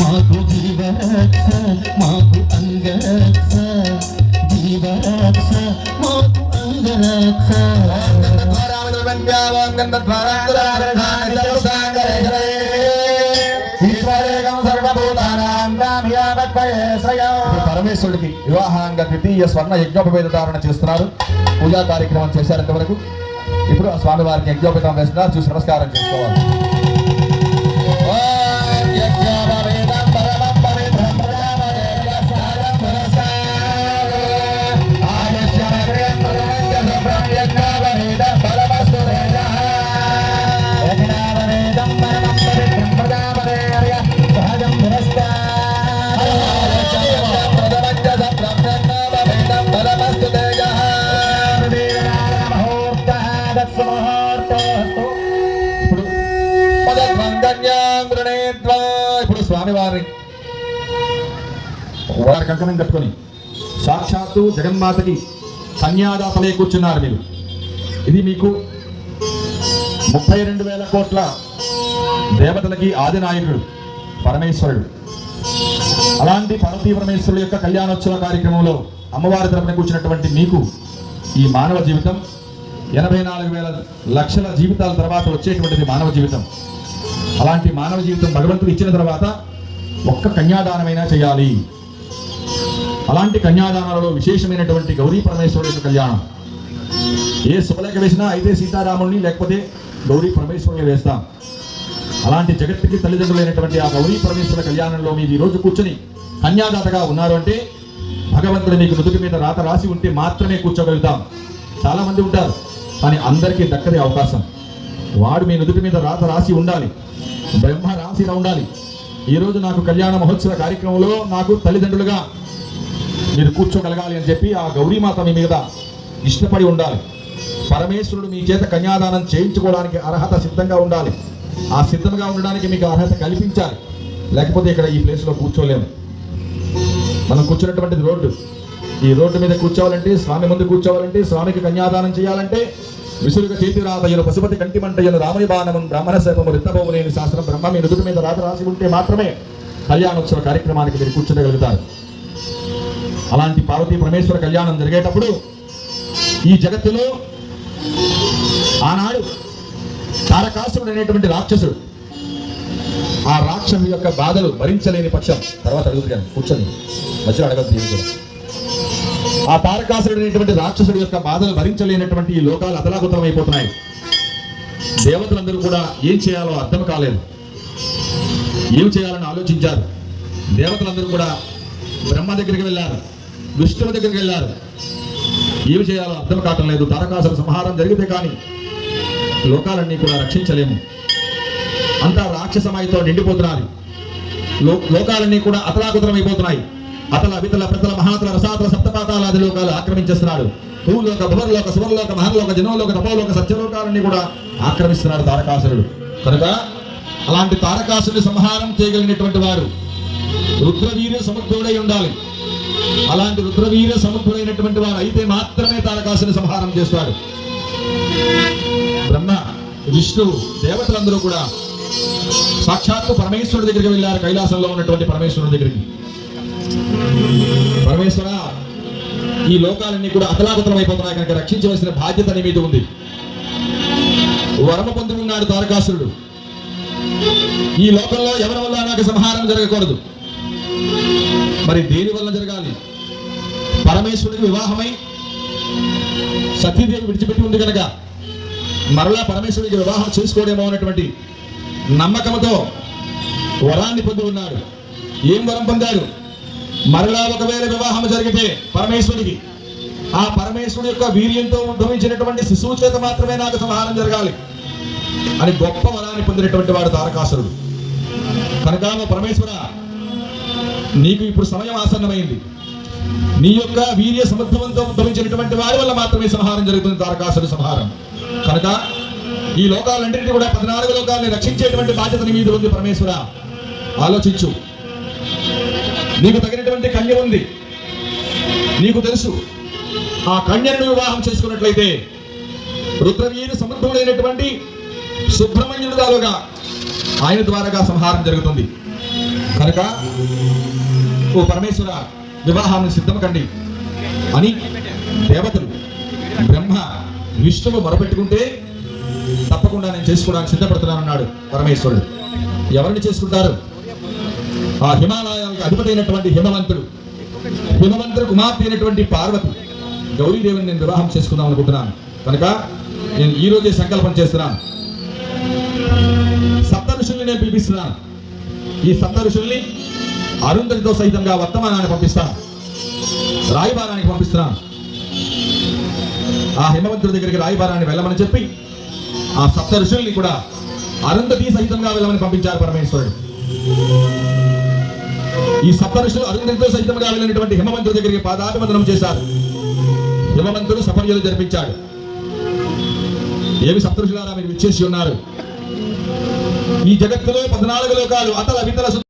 మాకు జీవరక్ష మాకు అంగరక్ష జీవరక్ష మాకు అంగరక్ష పరమేశ్వరుడికి వివాహాంగ ద్వితీయ స్వర్ణ యజ్ఞోపవేత ధారణ చేస్తున్నారు. పూజా కార్యక్రమం చేశారు ఇంతవరకు. ఇప్పుడు ఆ స్వామి వారికి యజ్ఞోపేతం వేస్తున్నారు. చూసి నమస్కారం చేసుకోవాలి. ఇప్పుడు స్వామివారి వారి కంకణం కట్టుకొని సాక్షాత్తు జగన్మాతకి కన్యాదాతలే కూర్చున్నారు మీరు. ఇది మీకు 32,000 కోట్ల దేవతలకి ఆదినాయకుడు పరమేశ్వరుడు. అలాంటి పార్వతీ పరమేశ్వరుడు యొక్క కళ్యాణోత్సవ కార్యక్రమంలో అమ్మవారి తరపున కూర్చున్నటువంటి మీకు ఈ మానవ జీవితం 84,000 లక్షల జీవితాల తర్వాత వచ్చేటువంటిది మానవ జీవితం. అలాంటి మానవ జీవితం భగవంతుడు ఇచ్చిన తర్వాత ఒక్క కన్యాదానమైనా చేయాలి. అలాంటి కన్యాదానాలలో విశేషమైనటువంటి గౌరీ పరమేశ్వరుడు యొక్క కళ్యాణం. ఏ శుభలేఖ వేసినా అయితే సీతారాముల్ని లేకపోతే గౌరీ పరమేశ్వరుని వేస్తాం. అలాంటి జగత్తుకి తల్లిదండ్రులైనటువంటి ఆ గౌరీ పరమేశ్వర కళ్యాణంలో మీరు ఈరోజు కూర్చొని కన్యాదాతగా ఉన్నారు అంటే భగవంతుడు మీకు నుదుటి మీద రాత రాసి ఉంటే మాత్రమే కూర్చోగలుగుతాం. చాలా మంది ఉంటారు కానీ అందరికీ దక్కదే అవకాశం. వాడు మీ నుదుటి మీద రాత రాసి ఉండాలి, బ్రహ్మ రాసిలా ఉండాలి. ఈరోజు నాకు కళ్యాణ మహోత్సవ కార్యక్రమంలో నాకు తల్లిదండ్రులుగా మీరు కూర్చోగలగాలి అని చెప్పి ఆ గౌరీమాత మీ మీద ఇష్టపడి ఉండాలి. పరమేశ్వరుడు మీ చేత కన్యాదానం చేయించుకోవడానికి అర్హత సిద్ధంగా ఉండాలి. ఆ సిద్ధంగా ఉండడానికి మీకు అర్హత కల్పించాలి. లేకపోతే ఇక్కడ ఈ ప్లేస్లో కూర్చోలేము. మనం కూర్చున్నటువంటిది రోడ్డు. ఈ రోడ్డు మీద కూర్చోవాలంటే, స్వామి ముందు కూర్చోవాలంటే, స్వామికి కన్యాదానం చేయాలంటే విసురుగ చేతి రాతయ్యను పశుపతి కంటి మంటయ్యను రాముని బాణము బ్రాహ్మణ శాపము రిత్తబోము లేని శాస్త్రం బ్రహ్మ మీ నుదుటి మీద రాత రాసి ఉంటే మాత్రమే కళ్యాణోత్సవ కార్యక్రమానికి మీరు కూర్చోగలుగుతారు. అలాంటి పార్వతీ పరమేశ్వర కళ్యాణం జరిగేటప్పుడు ఈ జగత్తులో ఆనాడు తారకాసురుడు అనేటువంటి రాక్షసుడు, ఆ రాక్షసు యొక్క బాధలు భరించలేని పక్షం తర్వాత అడుగుతాను కూర్చొని మధ్యలో అడగద్దు. ఆ తారకాసురుడు అనేటువంటి రాక్షసుడి యొక్క బాధలు భరించలేనటువంటి ఈ లోకాలు అతలాకుతలం అయిపోతున్నాయి. దేవతలందరూ కూడా ఏం చేయాలో అర్థం కాలేదు. ఏం చేయాలని ఆలోచించారు. దేవతలందరూ కూడా బ్రహ్మ దగ్గరికి వెళ్ళారు, విష్ణువు దగ్గరికి వెళ్ళారు. ఏమి చేయాలో అర్థం కావటం లేదు. తారకాసుర సంహారం జరిగితే కానీ లోకాలన్నీ కూడా రక్షించలేము. అంతా రాక్షసమాయితో నిండిపోతున్నారు. లోకాలన్నీ కూడా అతలాకుతలం అయిపోతున్నాయి. అతల వితల ప్రతల మహాతల రసాతల సప్తపాతాలాది లోకాలు ఆక్రమించేస్తున్నాడు. భూలోక భువర్లోక సువర్లోక మహర్లోక జనోలోక తపోలోక సత్యలోకాలన్నీ కూడా ఆక్రమిస్తున్నాడు తారకాసురుడు. కనుక అలాంటి తారకాసురుని సంహారం చేయగలిగినటువంటి వారు రుద్రవీర్య సముద్రుడై ఉండాలి. అలాంటి రుద్రవీర్య సముద్రుడైనటువంటి వారు అయితే మాత్రమే తారకాసుని సంహారం చేస్తాడు. బ్రహ్మ విష్ణువు దేవతలందరూ కూడా సాక్షాత్తు పరమేశ్వరుడి దగ్గరికి వెళ్ళారు. కైలాసంలో ఉన్నటువంటి పరమేశ్వరుడి దగ్గరికి, పరమేశ్వర ఈ లోకాలన్నీ కూడా అతలాకుతలం అయిపోతున్నాయి కనుక రక్షించవలసిన బాధ్యత నీ మీద ఉంది. వరమ పొంది ఉన్నాడు తారకాసురుడు. ఈ లోకంలో ఎవరి వల్ల నాకు సంహారం జరగకూడదు. మరి దేని వల్ల జరగాలి? పరమేశ్వరుడికి వివాహమై సతీదేవి విడిచిపెట్టి ఉంది కనుక మరలా పరమేశ్వరుడికి వివాహం చేసుకోవడేమో అనేటువంటి నమ్మకంతో వరాన్ని పొంది ఉన్నాడు. ఏం వరం పొందాడు? మరలా ఒకవేళ వివాహం జరిగితే పరమేశ్వరుడికి ఆ పరమేశ్వరుడు యొక్క వీర్యంతో ఉద్భవించినటువంటి శిశువు చేత మాత్రమే నాకు సంహారం జరగాలి అని గొప్ప వరాన్ని పొందినటువంటి వాడు తారకాసురుడు. కనుక పరమేశ్వర నీకు ఇప్పుడు సమయం ఆసన్నమైంది. నీ యొక్క వీర్య సమర్థవంతో ఉద్భవించినటువంటి వారి వల్ల మాత్రమే సంహారం జరుగుతుంది, తారకాసురుడి సంహారం. కనుక ఈ లోకాలన్నింటినీ కూడా 14 లోకాలని రక్షించేటువంటి బాధ్యత నీ మీద ఉంది పరమేశ్వర. ఆలోచించు. నీకు తగినటువంటి కన్య ఉంది, నీకు తెలుసు. ఆ కన్యను వివాహం చేసుకున్నట్లయితే రుద్రవీర సముద్రుడైనటువంటి సుబ్రహ్మణ్యుడు దాలుగా ఆయన ద్వారాగా సంహారం జరుగుతుంది. కనుక ఓ పరమేశ్వర వివాహాన్ని సిద్ధం కండి అని దేవతలు బ్రహ్మ విష్ణువు మొరపెట్టుకుంటే తప్పకుండా నేను చేసుకోవడానికి సిద్ధపడుతున్నానన్నాడు పరమేశ్వరుడు. ఎవరిని చేసుకుంటారు? ఆ హిమాలయాలకు అధిపతి అయినటువంటి హిమవంతుడు కుమార్తె అయినటువంటి పార్వతి గౌరీదేవిని నేను వివాహం చేసుకుందాం అనుకుంటున్నాను. కనుక నేను ఈ రోజే సంకల్పం చేస్తున్నాను. సప్త ఋషుల్ని నేను పిలిపిస్తున్నాను. ఈ సప్త ఋషుల్ని అరుంధతితో సహితంగా వర్తమానాన్ని పంపిస్తాను, రాయబారానికి పంపిస్తున్నాను. ఆ హిమవంతుడి దగ్గరికి రాయబారాన్ని వెళ్ళమని చెప్పి ఆ సప్త ఋషుల్ని కూడా అరుంధతి సహితంగా వెళ్ళమని పంపించారు పరమేశ్వరుడు. ఈ సప్త ఋషులు అరుంధతితో సహితంగా వెళ్ళినటువంటి హిమవంతుడి దగ్గరికి పాదాభివందనం చేశారు. హిమవంతుడు సపర్యలు జరిపించాడు. ఏమి సప్త ఋషులారా మీరు విచ్చేసి ఉన్నారు? ఈ జగత్తులో 14 లోకాలు అతల వితల